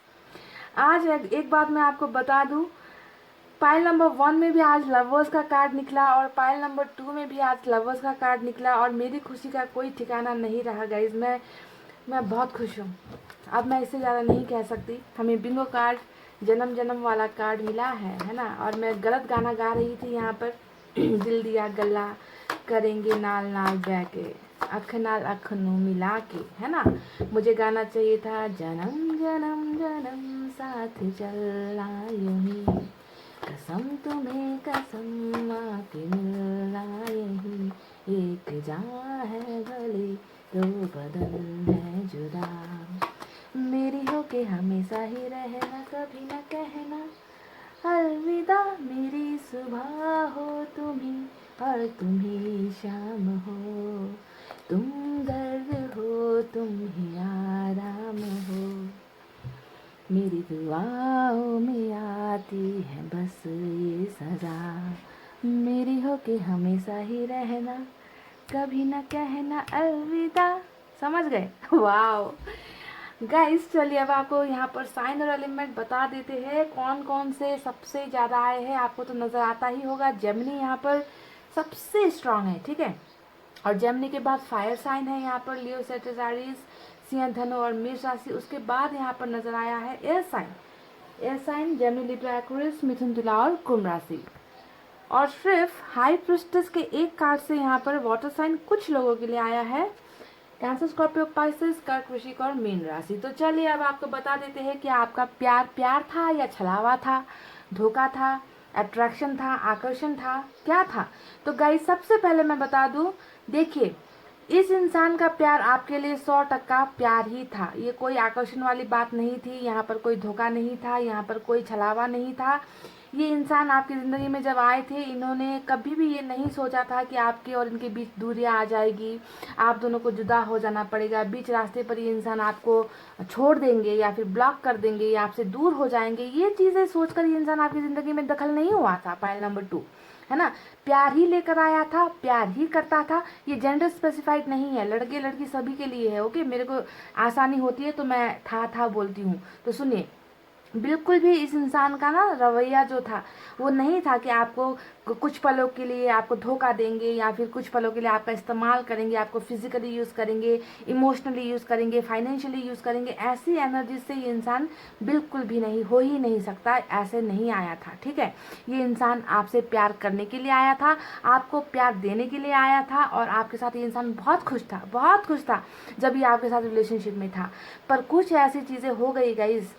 आज एक बात मैं आपको बता दूं, पाइल नंबर 1 में भी आज लवर्स का कार्ड निकला और पाइल नंबर 2 में भी आज लवर्स का कार्ड निकला और मेरी खुशी का कोई ठिकाना नहीं रहा गाइस। मैं बहुत खुश हूँ, अब मैं इससे ज़्यादा नहीं कह सकती। हमें बिंगो कार्ड, जन्म जन्म वाला कार्ड मिला है ना। और मैं गलत गाना गा रही थी यहाँ पर। दिल दिया गला करेंगे नाल नाल बह के, अख नाल अख नू मिला के, है ना। मुझे गाना चाहिए था जन्म जन्म जन्म साथ चलना यूं ही, कसम तुम्हें कसम आके मिलना यही, एक जान है भले दो बदन है जुदा, मेरी हो के हमेशा ही रहना, कभी न कहना अलविदा, मेरी सुबह हो तुम ही और तुम ही शाम हो, तुम दर्द हो तुम ही आराम हो, मेरी दुआओं में आती है बस ये सजा, मेरी हो के हमेशा ही रहना, कभी न कहना अलविदा। समझ गए? वाओ गाइस, चलिए अब आपको यहाँ पर साइन और एलिमेंट बता देते हैं कौन कौन से सबसे ज़्यादा आए हैं। आपको तो नज़र आता ही होगा, जेमिनी यहाँ पर सबसे स्ट्रांग है, ठीक है। और जेमिनी के बाद फायर साइन है यहाँ पर लियो, सैजिटेरियस, सिंह, धनु और मेष राशि। उसके बाद यहाँ पर नजर आया है air sign. Air sign Gemini, Libra, Aquarius, मिथुन, तुला और कुंभ राशि। और सिर्फ हाई प्रिस्टेस के एक कार्ड से यहाँ पर वाटर साइन कुछ लोगों के लिए आया है, कैंसर, स्कॉर्पियो, पाइसेस, कर्क, वृश्चिक और मीन राशि। तो चलिए अब आपको बता देते हैं कि आपका प्यार प्यार था या छलावा था, धोखा था, अट्रैक्शन था, आकर्षण था, क्या था। तो गाइस सबसे पहले मैं बता दूं, देखिए इस इंसान का प्यार आपके लिए 100% प्यार ही था। ये कोई आकर्षण वाली बात नहीं थी, यहाँ पर कोई धोखा नहीं था, यहाँ पर कोई छलावा नहीं था। ये इंसान आपकी ज़िंदगी में जब आए थे, इन्होंने कभी भी ये नहीं सोचा था कि आपके और इनके बीच दूरियां आ जाएगी, आप दोनों को जुदा हो जाना पड़ेगा, बीच रास्ते पर ये इंसान आपको छोड़ देंगे या फिर ब्लॉक कर देंगे या आपसे दूर हो जाएंगे। ये चीज़ें सोचकर ये इंसान आपकी ज़िंदगी में दखल नहीं हुआ था। पाइल नंबर 2 है ना, प्यार ही लेकर आया था, प्यार ही करता था। ये जेंडर स्पेसिफाइड नहीं है, लड़के लड़की सभी के लिए है। ओके, मेरे को आसानी होती है तो मैं था बोलती हूँ। तो सुनिए, बिल्कुल भी इस इंसान का ना रवैया जो था वो नहीं था कि आपको कुछ पलों के लिए आपको धोखा देंगे या फिर कुछ पलों के लिए आपका इस्तेमाल करेंगे, आपको फिजिकली यूज़ करेंगे, इमोशनली यूज़ करेंगे, फाइनेंशियली यूज़ करेंगे। ऐसी एनर्जी से ये इंसान बिल्कुल भी नहीं, हो ही नहीं सकता, ऐसे नहीं आया था, ठीक है। ये इंसान आपसे प्यार करने के लिए आया था, आपको प्यार देने के लिए आया था और आपके साथ ये इंसान बहुत खुश था, बहुत खुश था जब ये आपके साथ रिलेशनशिप में था। पर कुछ ऐसी चीज़ें हो गई गाइस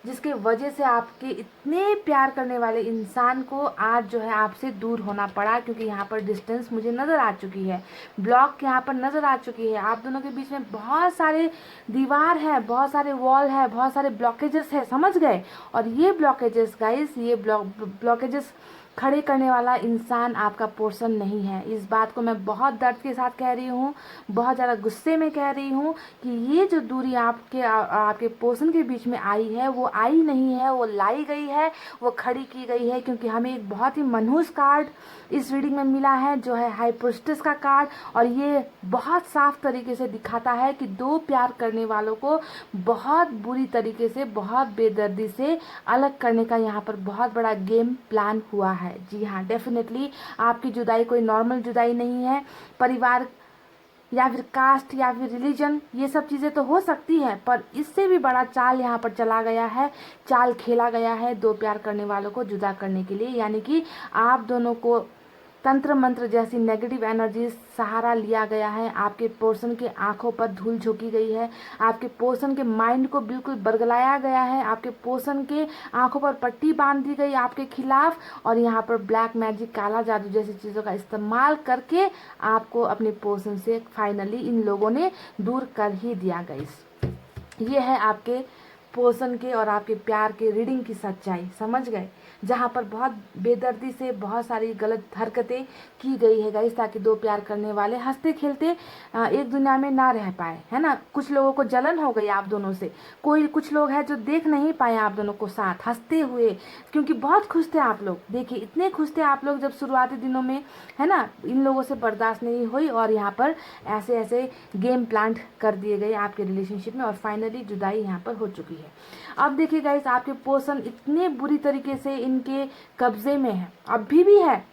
जिसके वजह से आपके इतने प्यार करने वाले इंसान को आज जो है आपसे दूर होना पड़ा, क्योंकि यहाँ पर डिस्टेंस मुझे नज़र आ चुकी है, ब्लॉक यहाँ पर नज़र आ चुकी है। आप दोनों के बीच में बहुत सारे दीवार है, बहुत सारे वॉल है, बहुत सारे ब्लॉकेजेस है, समझ गए। और ये ब्लॉकेजेस गाइस, ये ब्लॉकेजेस खड़े करने वाला इंसान आपका पोर्शन नहीं है। इस बात को मैं बहुत दर्द के साथ कह रही हूँ, बहुत ज़्यादा गुस्से में कह रही हूँ कि ये जो दूरी आपके पोर्शन के बीच में आई है वो आई नहीं है, वो लाई गई है, वो खड़ी की गई है। क्योंकि हमें एक बहुत ही मनहूस कार्ड इस रीडिंग में मिला है जो है हाई प्रिस्टेस का कार्ड, और ये बहुत साफ तरीके से दिखाता है कि दो प्यार करने वालों को बहुत बुरी तरीके से, बहुत बेदर्दी से अलग करने का यहाँ पर बहुत बड़ा गेम प्लान हुआ है। जी हाँ, डेफिनेटली आपकी जुदाई कोई नॉर्मल जुदाई नहीं है। परिवार या फिर कास्ट या फिर रिलीजन, ये सब चीज़ें तो हो सकती है, पर इससे भी बड़ा चाल यहाँ पर चला गया है, चाल खेला गया है दो प्यार करने वालों को जुदा करने के लिए। यानी कि आप दोनों को तंत्र मंत्र जैसी नेगेटिव एनर्जी सहारा लिया गया है, आपके पर्सन के आंखों पर धूल झोंकी गई है, आपके पर्सन के माइंड को बिल्कुल बरगलाया गया है, आपके पर्सन के आंखों पर पट्टी बांध दी गई आपके खिलाफ, और यहाँ पर ब्लैक मैजिक, काला जादू जैसी चीज़ों का इस्तेमाल करके आपको अपने पर्सन से फाइनली इन लोगों ने दूर कर ही दिया गाइस। ये है आपके पर्सन के और आपके प्यार के रीडिंग की सच्चाई, समझ गए, जहाँ पर बहुत बेदर्दी से बहुत सारी गलत हरकतें की गई है गाइस, ताकि दो प्यार करने वाले हंसते खेलते एक दुनिया में ना रह पाए, है ना। कुछ लोगों को जलन हो गई आप दोनों से, कुछ लोग हैं जो देख नहीं पाए आप दोनों को साथ हंसते हुए, क्योंकि बहुत खुश थे आप लोग। देखिए इतने खुश थे आप लोग जब शुरुआती दिनों में, है ना, इन लोगों से बर्दाश्त नहीं हुई और यहाँ पर ऐसे ऐसे गेम प्लांट कर दिए गए आपके रिलेशनशिप में, और फाइनली जुदाई यहाँ पर हो चुकी है। अब देखिए गाइस, आपके पर्सन इतने बुरी तरीके से इनके कब्जे में है, अभी भी है,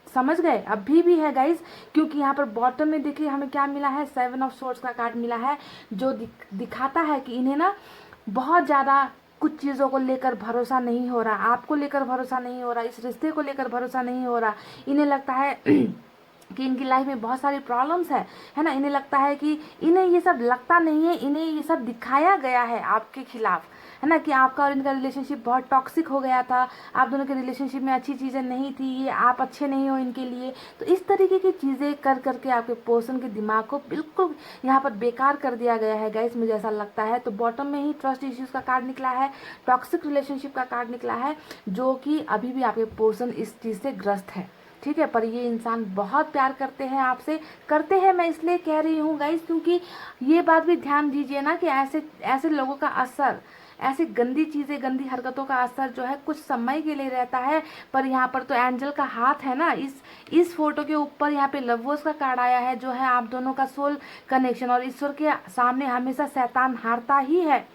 समझ गए, अभी भी है गाइस, क्योंकि यहाँ पर बॉटम में देखिए हमें क्या मिला है, 7 ऑफ सोर्ड्स का कार्ड मिला है, जो दिखाता है कि इन्हें ना बहुत ज़्यादा कुछ चीज़ों को लेकर भरोसा नहीं हो रहा, आपको लेकर भरोसा नहीं हो रहा, इस रिश्ते को लेकर भरोसा नहीं हो रहा। इन्हें लगता है कि इनकी लाइफ में बहुत सारी प्रॉब्लम्स है ना। इन्हें लगता है कि इन्हें ये सब लगता नहीं है, इन्हें ये सब दिखाया गया है आपके खिलाफ, है ना, कि आपका और इनका रिलेशनशिप बहुत टॉक्सिक हो गया था, आप दोनों के रिलेशनशिप में अच्छी चीज़ें नहीं थी, ये आप अच्छे नहीं हो इनके लिए। तो इस तरीके की चीज़ें कर करके आपके पर्सन के दिमाग को बिल्कुल यहाँ पर बेकार कर दिया गया है गाइस, मुझे ऐसा लगता है। तो बॉटम में ही ट्रस्ट इश्यूज़ का कार्ड निकला है, टॉक्सिक रिलेशनशिप का कार्ड निकला है, जो कि अभी भी आपके पर्सन इस चीज़ से ग्रस्त है, ठीक है। पर ये इंसान बहुत प्यार करते हैं आपसे, करते हैं, मैं इसलिए कह रही हूँ गाइस, क्योंकि ये बात भी ध्यान दीजिए ना कि ऐसे लोगों का असर, ऐसी गंदी चीज़ें, गंदी हरकतों का असर जो है कुछ समय के लिए रहता है। पर यहाँ पर तो एंजल का हाथ है ना, इस फोटो के ऊपर यहाँ पे लवर्स का कार्ड आया है, जो है आप दोनों का सोल कनेक्शन, और ईश्वर के सामने हमेशा शैतान हारता ही है।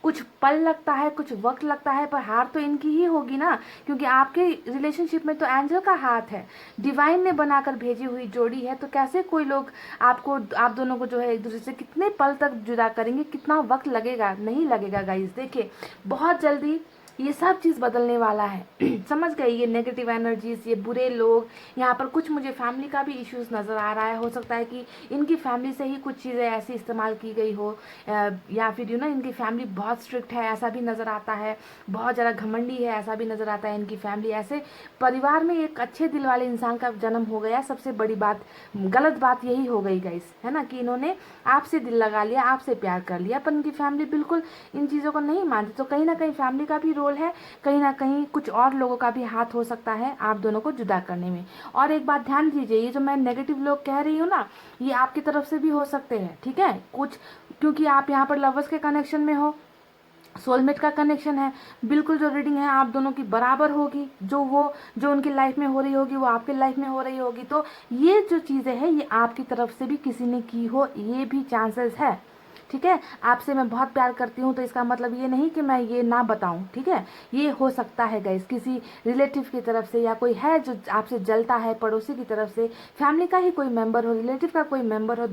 कुछ पल लगता है, कुछ वक्त लगता है, पर हार तो इनकी ही होगी ना, क्योंकि आपके रिलेशनशिप में तो एंजल का हाथ है, डिवाइन ने बनाकर भेजी हुई जोड़ी है। तो कैसे कोई लोग आप दोनों को जो है एक दूसरे से कितने पल तक जुदा करेंगे, कितना वक्त लगेगा, नहीं लगेगा गाइस। देखिए बहुत जल्दी ये सब चीज़ बदलने वाला है समझ गए। ये नेगेटिव एनर्जीज, ये बुरे लोग, यहाँ पर कुछ मुझे फैमिली का भी इश्यूज नज़र आ रहा है। हो सकता है कि इनकी फैमिली से ही कुछ चीज़ें ऐसी इस्तेमाल की गई हो, या फिर इनकी फैमिली बहुत स्ट्रिक्ट है, ऐसा भी नज़र आता है, बहुत ज़्यादा घमंडी है, ऐसा भी नज़र आता है इनकी फैमिली। ऐसे परिवार में एक अच्छे दिल वाले इंसान का जन्म हो गया, सबसे बड़ी बात, गलत बात यही हो गई गाइस, है ना, कि इन्होंने आपसे दिल लगा लिया, आपसे प्यार कर लिया, पर इनकी फैमिली बिल्कुल इन चीज़ों को नहीं मानती। तो कहीं ना कहीं फैमिली का भी रोल है, कहीं ना कहीं कुछ और लोगों का भी हाथ हो सकता है आप दोनों को जुदा करने में। और एक बात ध्यान दीजिए, ये जो मैं नेगेटिव लोग कह रही हूँ ना, ये आपकी तरफ से भी हो सकते हैं, ठीक है, कुछ, क्योंकि आप यहाँ पर लवर्स के कनेक्शन में हो, सोलमेट का कनेक्शन है, बिल्कुल जो रीडिंग है आप दोनों की बराबर होगी, जो उनकी लाइफ में हो रही होगी वो आपके लाइफ में हो रही होगी। तो ये जो चीज़ें हैं ये आपकी तरफ से भी किसी ने की हो, ये भी चांसेस है, ठीक है। आपसे मैं बहुत प्यार करती हूँ, तो इसका मतलब ये नहीं कि मैं ये ना बताऊँ, ठीक है। ये हो सकता है गाइस किसी रिलेटिव की तरफ से, या कोई है जो आपसे जलता है, पड़ोसी की तरफ से, फैमिली का ही कोई मेंबर हो, रिलेटिव का कोई मेंबर हो,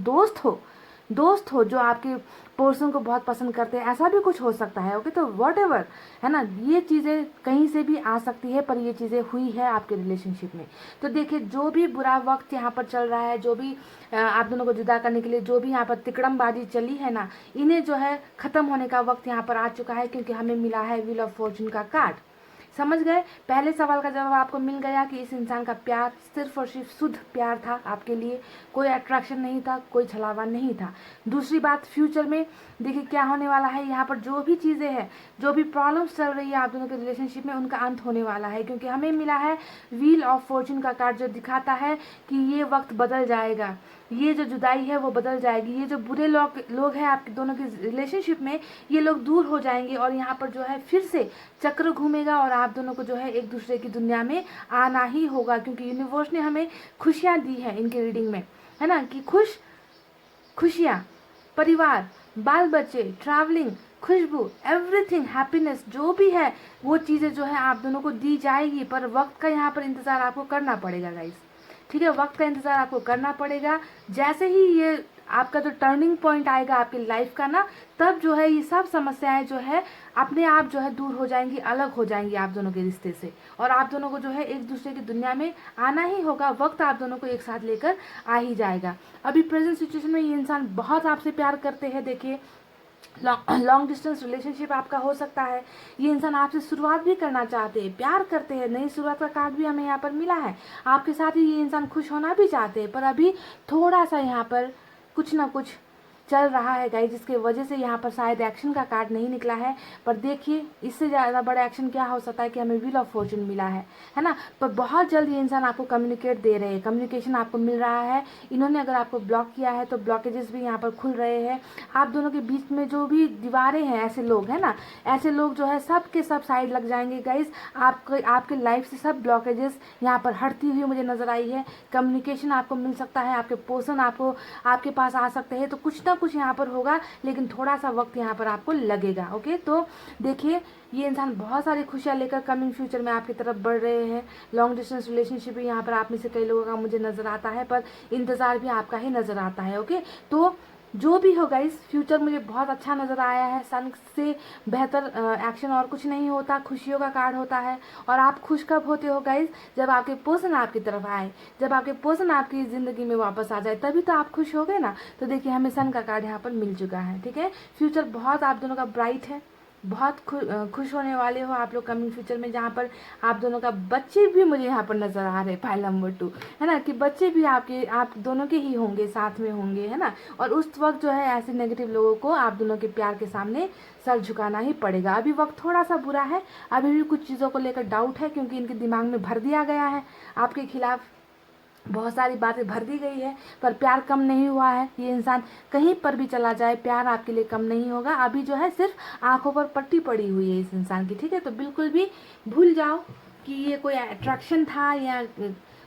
दोस्त हो जो आपके पर्सन को बहुत पसंद करते हैं, ऐसा भी कुछ हो सकता है। ओके, तो वॉट एवर, है ना, ये चीज़ें कहीं से भी आ सकती है, पर ये चीज़ें हुई है आपके रिलेशनशिप में। तो देखिए जो भी बुरा वक्त यहाँ पर चल रहा है, जो भी आप दोनों को जुदा करने के लिए जो भी यहाँ पर तिकड़मबाजी चली है ना, इन्हें जो है ख़त्म होने का वक्त यहाँ पर आ चुका है, क्योंकि हमें मिला है व्हील ऑफ फॉर्चून का कार्ड। समझ गए, पहले सवाल का जवाब आपको मिल गया कि इस इंसान का प्यार सिर्फ और सिर्फ शुद्ध प्यार था आपके लिए, कोई अट्रैक्शन नहीं था, कोई छलावा नहीं था। दूसरी बात, फ्यूचर में देखिए क्या होने वाला है, यहाँ पर जो भी चीज़ें हैं, जो भी प्रॉब्लम्स चल रही है आप दोनों के रिलेशनशिप में, उनका अंत होने वाला है, क्योंकि हमें मिला है व्हील ऑफ फॉर्चून का कार्ड, जो दिखाता है कि ये वक्त बदल जाएगा, ये जो जुदाई है वो बदल जाएगी, ये जो बुरे लोग हैं आपके दोनों के रिलेशनशिप में, ये लोग दूर हो जाएंगे, और यहाँ पर जो है फिर से चक्र घूमेगा, और आप दोनों को जो है एक दूसरे की दुनिया में आना ही होगा, क्योंकि यूनिवर्स ने हमें खुशियाँ दी हैं इनके रीडिंग में, है ना, कि खुशियाँ, परिवार, बाल बच्चे, ट्रैवलिंग, खुशबू, एवरीथिंग, हैप्पीनेस, जो भी है वो चीज़ें जो है आप दोनों को दी जाएगी। पर वक्त का यहाँ पर इंतज़ार आपको करना पड़ेगा गाइस, ठीक है, वक्त का इंतज़ार आपको करना पड़ेगा। जैसे ही ये आपका जो टर्निंग पॉइंट आएगा आपकी लाइफ का ना, तब जो है ये सब समस्याएं जो है अपने आप जो है दूर हो जाएंगी, अलग हो जाएंगी आप दोनों के रिश्ते से, और आप दोनों को जो है एक दूसरे की दुनिया में आना ही होगा। वक्त आप दोनों को एक साथ लेकर आ ही जाएगा। अभी प्रेजेंट सिचुएशन में ये इंसान बहुत आपसे प्यार करते हैं। देखिए, लॉन्ग डिस्टेंस रिलेशनशिप आपका हो सकता है। ये इंसान आपसे शुरुआत भी करना चाहते हैं, प्यार करते हैं, नई शुरुआत का कार्ड भी हमें यहाँ पर मिला है। आपके साथ ही ये इंसान खुश होना भी चाहते हैं, पर अभी थोड़ा सा यहाँ पर कुछ ना कुछ चल रहा है गाइस, जिसके वजह से यहाँ पर शायद एक्शन का कार्ड नहीं निकला है। पर देखिए, इससे ज़्यादा बड़ा एक्शन क्या हो सकता है कि हमें व्हील ऑफ फॉर्चून मिला है ना। पर बहुत जल्द ये इंसान आपको कम्युनिकेट दे रहे हैं, कम्युनिकेशन आपको मिल रहा है। इन्होंने अगर आपको ब्लॉक किया है तो ब्लॉकेजेस भी यहाँ पर खुल रहे हैं। आप दोनों के बीच में जो भी दीवारें हैं, ऐसे लोग हैं ना, ऐसे लोग जो है सब के सब साइड लग जाएंगे गाइस। आपके लाइफ से सब ब्लॉकेजेस यहाँ पर हटती हुई मुझे नजर आई है। कम्युनिकेशन आपको मिल सकता है, आपके पर्सन आपके पास आ सकते हैं। तो कुछ ना कुछ यहाँ पर होगा, लेकिन थोड़ा सा वक्त यहाँ पर आपको लगेगा। ओके, तो देखिए, ये इंसान बहुत सारी खुशियाँ लेकर कमिंग फ्यूचर में आपकी तरफ बढ़ रहे हैं। लॉन्ग डिस्टेंस रिलेशनशिप भी यहाँ पर आप में से कई लोगों का मुझे नज़र आता है, पर इंतज़ार भी आपका ही नज़र आता है। ओके, तो जो भी होगा इस फ्यूचर मुझे बहुत अच्छा नज़र आया है। सन से बेहतर एक्शन और कुछ नहीं होता, खुशियों का कार्ड होता है। और आप खुश कब होते हो गाइस? जब आपके पर्सन आपकी तरफ आए, जब आपके पर्सन आपकी ज़िंदगी में वापस आ जाए, तभी तो आप खुश हो गए ना। तो देखिए, हमें सन का कार्ड यहाँ पर मिल चुका है। ठीक है, फ्यूचर बहुत आप दोनों का ब्राइट है, बहुत खुश होने वाले हो आप लोग कमिंग फ्यूचर में, जहाँ पर आप दोनों का बच्चे भी मुझे यहाँ पर नज़र आ रहे हैं। फाइल नंबर 2 है ना, कि बच्चे भी आप दोनों के ही होंगे, साथ में होंगे, है ना। और उस वक्त जो है ऐसे नेगेटिव लोगों को आप दोनों के प्यार के सामने सर झुकाना ही पड़ेगा। अभी वक्त थोड़ा सा बुरा है, अभी भी कुछ चीज़ों को लेकर डाउट है, क्योंकि इनके दिमाग में भर दिया गया है, आपके खिलाफ बहुत सारी बातें भर दी गई है, पर प्यार कम नहीं हुआ है। ये इंसान कहीं पर भी चला जाए, प्यार आपके लिए कम नहीं होगा। अभी जो है सिर्फ आंखों पर पट्टी पड़ी हुई है इस इंसान की। ठीक है, तो बिल्कुल भी भूल जाओ कि ये कोई अट्रैक्शन था या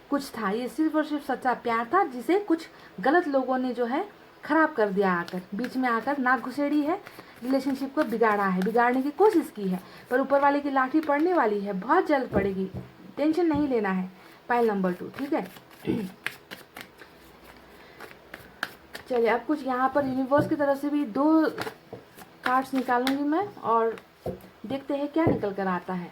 कुछ था। ये सिर्फ और सिर्फ सच्चा प्यार था, जिसे कुछ गलत लोगों ने जो है खराब कर दिया, आकर बीच में आकर नाक घुसेड़ी है, रिलेशनशिप को बिगाड़ा है, बिगाड़ने की कोशिश की है। पर ऊपर वाले की लाठी पड़ने वाली है, बहुत जल्द पड़ेगी, टेंशन नहीं लेना है। पाइल नंबर 2, ठीक है। चलिए, अब कुछ यहाँ पर यूनिवर्स की तरफ से भी 2 कार्ड्स निकालूंगी मैं, और देखते हैं क्या निकल कर आता है।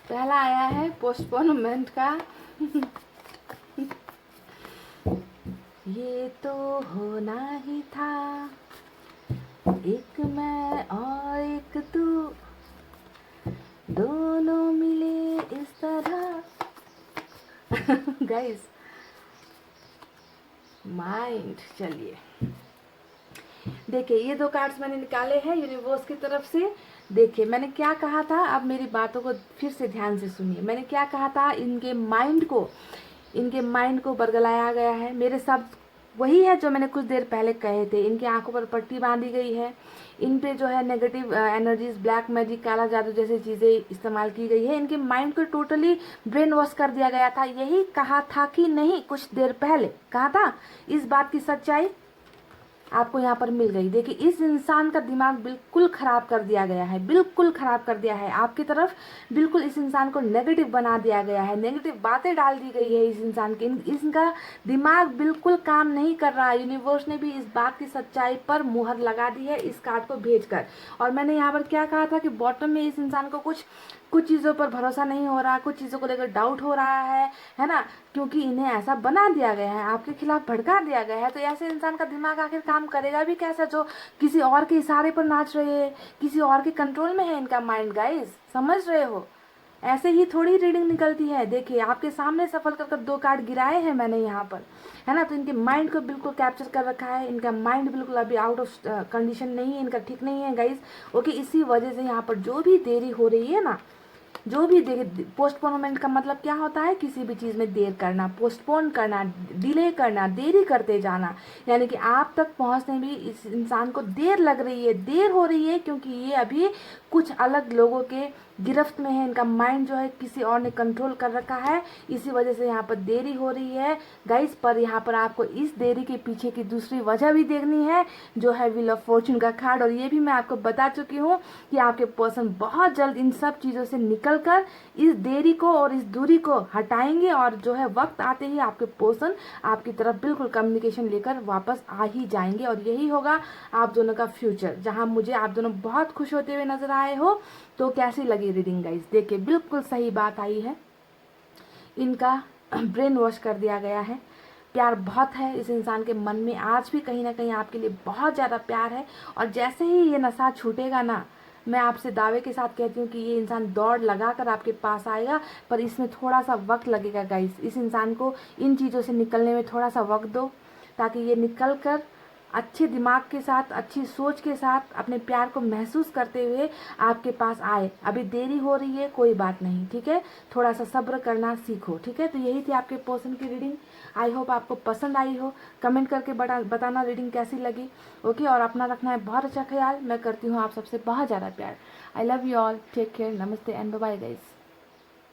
पहला आया है पोस्टपोनमेंट का। ये तो होना ही था, एक मैं और एक तू, दोनों मिले इस तरह। Guys, mind. चलिए देखिए, ये 2 कार्ड्स मैंने निकाले हैं यूनिवर्स की तरफ से। देखिए, मैंने क्या कहा था, अब मेरी बातों को फिर से ध्यान से सुनिए। मैंने क्या कहा था, इनके माइंड को बरगलाया गया है। मेरे शब्द वही है जो मैंने कुछ देर पहले कहे थे। इनकी आंखों पर पट्टी बांधी गई है, इन पे जो है नेगेटिव एनर्जीज, ब्लैक मैजिक, काला जादू जैसी चीज़ें इस्तेमाल की गई है। इनके माइंड को टोटली ब्रेन वॉश कर दिया गया था। यही कहा था कि नहीं, कुछ देर पहले कहा था। इस बात की सच्चाई आपको यहाँ पर मिल गई। देखिए, इस इंसान का दिमाग बिल्कुल ख़राब कर दिया गया है, बिल्कुल ख़राब कर दिया है आपकी तरफ। बिल्कुल इस इंसान को नेगेटिव बना दिया गया है, नेगेटिव बातें डाल दी गई है इस इंसान के। इसका दिमाग बिल्कुल काम नहीं कर रहा है। यूनिवर्स ने भी इस बात की सच्चाई पर मुहर लगा दी है इस कार्ड को भेजकर। और मैंने यहाँ पर क्या कहा था कि बॉटम में इस इंसान को कुछ चीज़ों पर भरोसा नहीं हो रहा, कुछ चीज़ों को लेकर डाउट हो रहा है ना, क्योंकि इन्हें ऐसा बना दिया गया है, आपके खिलाफ भड़का दिया गया है। तो ऐसे इंसान का दिमाग आखिर काम करेगा भी कैसा, जो किसी और के इशारे पर नाच रहे हैं, किसी और के कंट्रोल में है इनका माइंड। गाइस, समझ रहे हो? ऐसे ही थोड़ी रीडिंग निकलती है। देखिए, आपके सामने सफल कर 2 कार्ड गिराए हैं मैंने यहाँ पर, है ना। तो इनके माइंड को बिल्कुल कैप्चर कर रखा है। इनका माइंड बिल्कुल अभी आउट ऑफ कंडीशन नहीं है, इनका ठीक नहीं है गाइस। ओके, इसी वजह से यहाँ पर जो भी देरी हो रही है ना, जो भी पोस्टपोनमेंट का मतलब क्या होता है, किसी भी चीज़ में देर करना, पोस्टपोन करना, डिले करना, देरी करते जाना। यानी कि आप तक पहुंचने में इस इंसान को देर लग रही है, देर हो रही है, क्योंकि ये अभी कुछ अलग लोगों के गिरफ्त में है, इनका माइंड जो है किसी और ने कंट्रोल कर रखा है, इसी वजह से यहाँ पर देरी हो रही है गाइस। पर यहाँ पर आपको इस देरी के पीछे की दूसरी वजह भी देखनी है, जो है व्हील ऑफ फॉर्चून का कार्ड। और ये भी मैं आपको बता चुकी हूँ कि आपके पर्सन बहुत जल्द इन सब चीज़ों से निकल कर इस देरी को और इस दूरी को हटाएंगे, और जो है वक्त आते ही आपके पर्सन आपकी तरफ बिल्कुल कम्युनिकेशन लेकर वापस आ ही जाएंगे। और यही होगा आप दोनों का फ्यूचर, जहाँ मुझे आप दोनों बहुत खुश होते हुए नजर आए हो। तो कैसी लगी रीडिंग गाइस? देखिए बिल्कुल सही बात आई है, इनका ब्रेन वॉश कर दिया गया है। प्यार बहुत है इस इंसान के मन में, आज भी कहीं ना कहीं आपके लिए बहुत ज़्यादा प्यार है। और जैसे ही ये नशा छूटेगा ना, मैं आपसे दावे के साथ कहती हूँ कि ये इंसान दौड़ लगा कर आपके पास आएगा। पर इसमें थोड़ा सा वक्त लगेगा गाइस, इस इंसान को इन चीज़ों से निकलने में थोड़ा सा वक्त दो, ताकि ये निकल कर अच्छे दिमाग के साथ, अच्छी सोच के साथ, अपने प्यार को महसूस करते हुए आपके पास आए। अभी देरी हो रही है, कोई बात नहीं, ठीक है, थोड़ा सा सब्र करना सीखो, ठीक है। तो यही थी आपके पर्सन की रीडिंग। आई होप आपको पसंद आई हो। कमेंट करके बताना रीडिंग कैसी लगी। ओके, और अपना रखना है बहुत अच्छा ख्याल। मैं करती हूँ आप सबसे बहुत ज़्यादा प्यार। I love you all, take care, नमस्ते एंड बाय बाय गाइस।